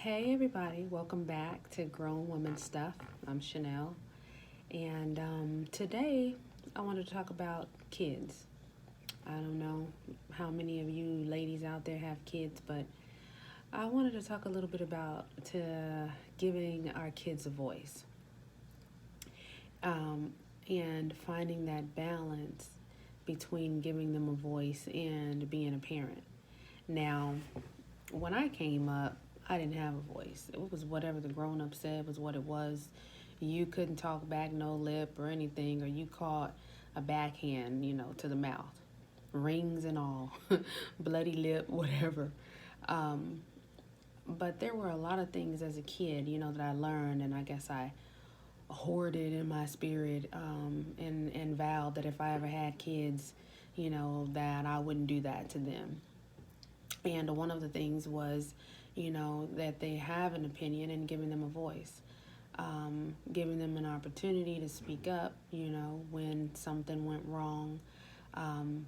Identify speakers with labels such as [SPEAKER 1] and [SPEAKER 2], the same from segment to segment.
[SPEAKER 1] Hey everybody, welcome back to Grown Woman Stuff. I'm Chanel, and today I wanted to talk about kids. I don't know how many of you ladies out there have kids, but I wanted to talk a little bit about to giving our kids a voice um, and finding that balance between giving them a voice and being a parent. Now, when I came up, I didn't have a voice. It was whatever the grown up said was what it was. You couldn't talk back, no lip or anything, or you caught a backhand, to the mouth, rings and all, bloody lip, whatever. Um, but there were a lot of things as a kid, that I learned, and I guess I hoarded in my spirit, and vowed that if I ever had kids, that I wouldn't do that to them. And one of the things was, that they have an opinion and giving them a voice, giving them an opportunity to speak up, when something went wrong, um,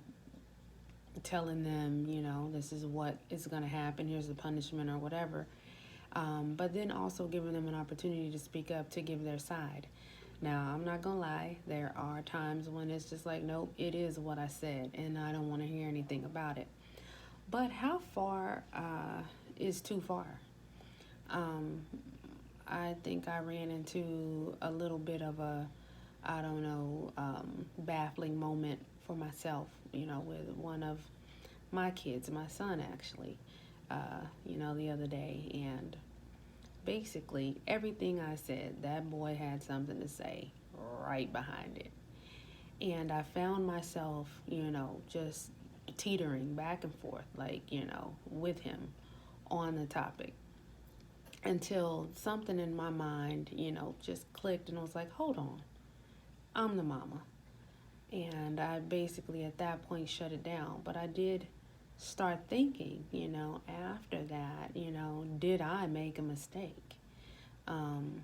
[SPEAKER 1] telling them, this is what is going to happen, here's the punishment or whatever. But then also giving them an opportunity to speak up, to give their side. Now, I'm not going to lie, there are times when it's just like, nope, it is what I said, and I don't want to hear anything about it. But how far is too far? Um, I think I ran into a little bit of a, I don't know, baffling moment for myself, with one of my kids, my son actually, the other day. And basically, everything I said, that boy had something to say right behind it. And I found myself, just teetering back and forth, like, with him on the topic until something in my mind, just clicked and I was like, hold on, I'm the mama. And I basically at that point shut it down. But I did start thinking, after that, did I make a mistake? Um,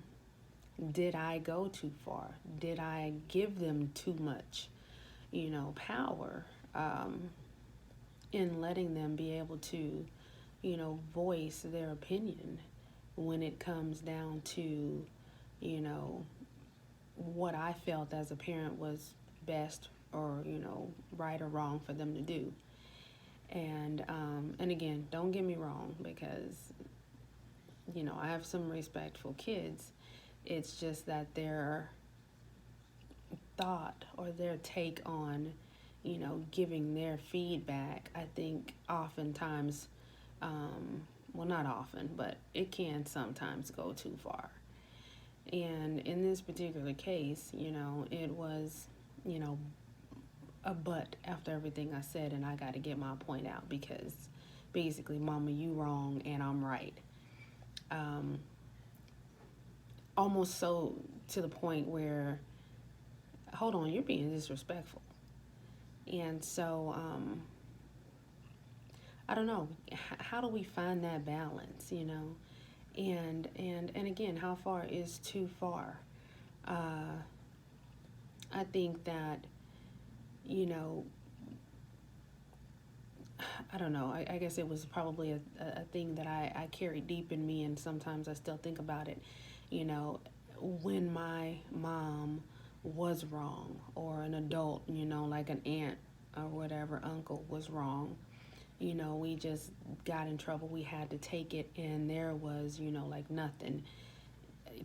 [SPEAKER 1] did I go too far? Did I give them too much, power? In letting them be able to, voice their opinion when it comes down to, you know, what I felt as a parent was best or, right or wrong for them to do. And again, don't get me wrong, because, I have some respectful kids. It's just that their thought or their take on, giving their feedback, I think oftentimes, well, not often, but it can sometimes go too far. And in this particular case, it was, you know, a but after everything I said, and I got to get my point out because basically, Mama, you wrong and I'm right. Um, Almost so to the point where, hold on, you're being disrespectful. And so, I don't know, how do we find that balance, And again, how far is too far? I think that, you know, I don't know. I guess it was probably a thing that I carried deep in me, and sometimes I still think about it. You know, when my mom was wrong, or an adult, like an aunt or whatever, uncle was wrong, we just got in trouble. We had to take it, and there was, like nothing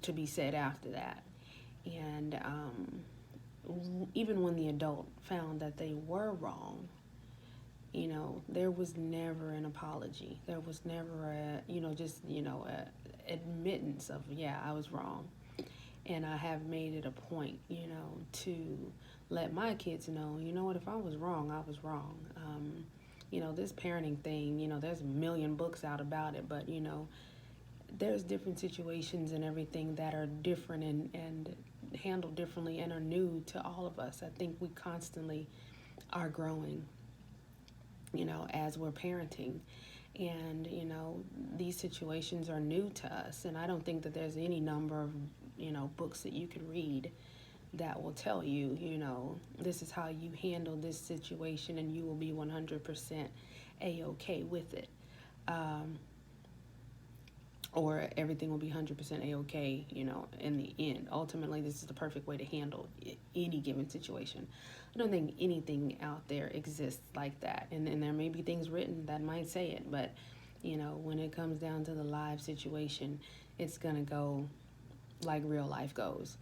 [SPEAKER 1] to be said after that. And even when the adult found that they were wrong, there was never an apology. There was never just, a admittance of, yeah, I was wrong. And I have made it a point, to let my kids know, what, if I was wrong, I was wrong. This parenting thing, there's a million books out about it, but, there's different situations and everything that are different and handled differently and are new to all of us. I think we constantly are growing, as we're parenting. And, these situations are new to us. And I don't think that there's any number of, books that you could read that will tell you, this is how you handle this situation and you will be 100% A-okay with it. or everything will be 100% a-okay, in the end. Ultimately, this is the perfect way to handle any given situation. I don't think anything out there exists like that. And there may be things written that might say it, but, when it comes down to the live situation, it's going to go like real life goes.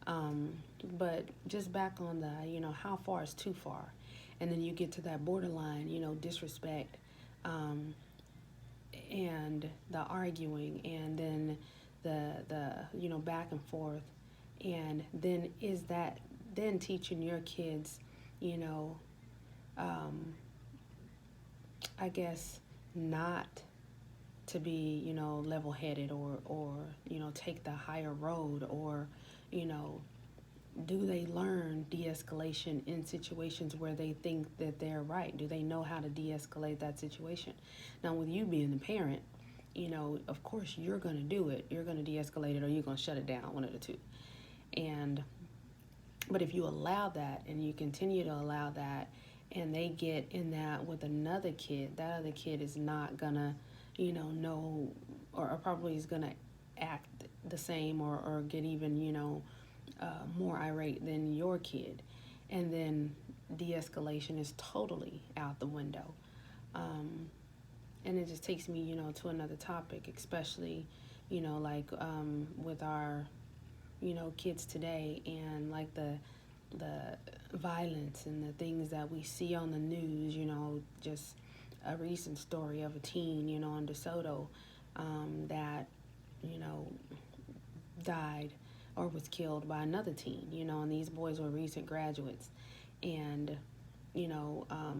[SPEAKER 1] But just back on the, how far is too far? And then you get to that borderline, disrespect, and the arguing, and then the back and forth, and then is that then teaching your kids, you know I guess not to be, level-headed, or take the higher road, or you know do they learn de-escalation in situations where they think that they're right? Do they know how to de-escalate that situation? Now, with you being the parent, of course you're going to do it. You're going to de-escalate it, or you're going to shut it down, one of the two. And but if you allow that, and you continue to allow that, and they get in that with another kid, that other kid is not gonna, know, or probably is gonna act the same, or get even, more irate than your kid. And then de-escalation is totally out the window. And it just takes me, to another topic, especially, like with our, kids today, and like the violence and the things that we see on the news. Just a recent story of a teen, in DeSoto, that, you know, died or was killed by another teen, and these boys were recent graduates. And,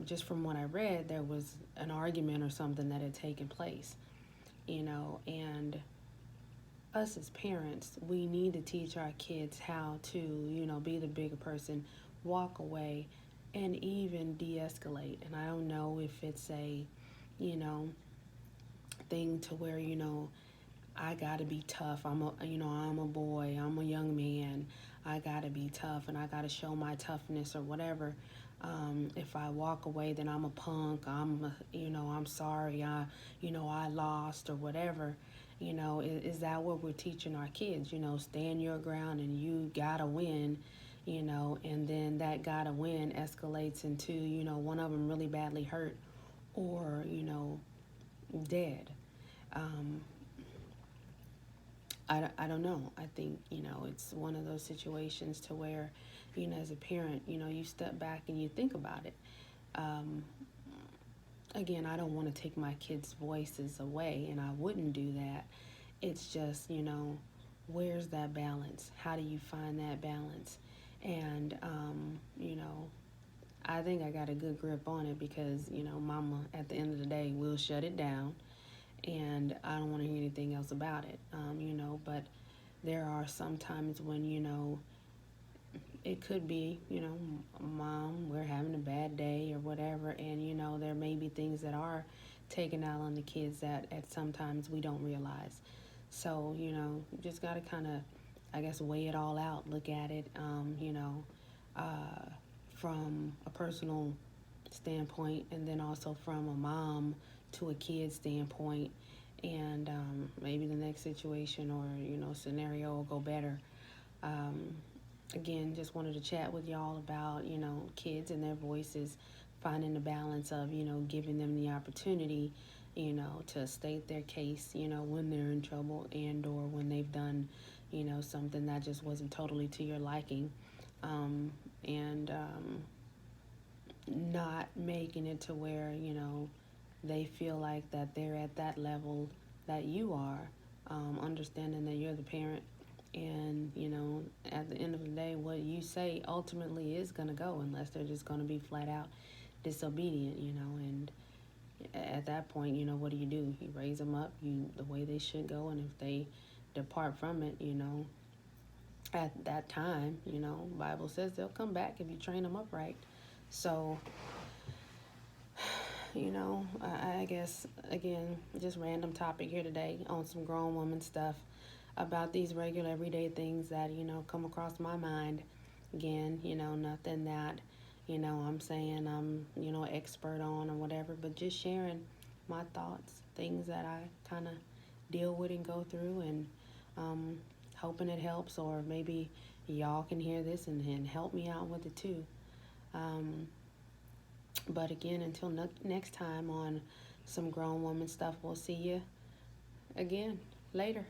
[SPEAKER 1] just from what I read, there was an argument or something that had taken place, and us as parents, we need to teach our kids how to, be the bigger person, walk away, and even de-escalate. And I don't know if it's a, thing to where, I gotta be tough. I'm a boy. I'm a young man. I gotta be tough, and I gotta show my toughness or whatever. If I walk away, then I'm a punk. I'm sorry. I lost or whatever. Is that what we're teaching our kids? Stand your ground, and you gotta win. And then that gotta win escalates into, one of them really badly hurt, or, dead. Um, I don't know. I think, it's one of those situations to where, as a parent, you step back and you think about it. Um, Again, I don't want to take my kids' voices away, and I wouldn't do that. It's just, where's that balance? How do you find that balance? And, I think I got a good grip on it because, mama, at the end of the day, will shut it down, and I don't want to hear anything else about it. But there are some times when, it could be, mom, we're having a bad day or whatever, and, there may be things that are taken out on the kids that at sometimes we don't realize. So, just got to kind of, I guess, weigh it all out, look at it, uh, from a personal standpoint, and then also from a mom to a kid standpoint, and maybe the next situation or, scenario will go better. Um, Again, just wanted to chat with y'all about, kids and their voices, finding the balance of, giving them the opportunity, to state their case, when they're in trouble, and or when they've done, something that just wasn't totally to your liking. And not making it to where, they feel like that they're at that level that you are, understanding that you're the parent, and, at the end of the day, what you say ultimately is going to go, unless they're just going to be flat out disobedient, and at that point, what do? You raise them up the way they should go, and if they depart from it, at that time, Bible says they'll come back if you train them up right. So, I guess, again, just random topic here today on some grown woman stuff about these regular everyday things that, come across my mind. Again, nothing that, I'm saying I'm, expert on or whatever, but just sharing my thoughts, things that I kind of deal with and go through, and hoping it helps, or maybe y'all can hear this and help me out with it too. Um, but again, until next time on some grown woman stuff, we'll see you again later.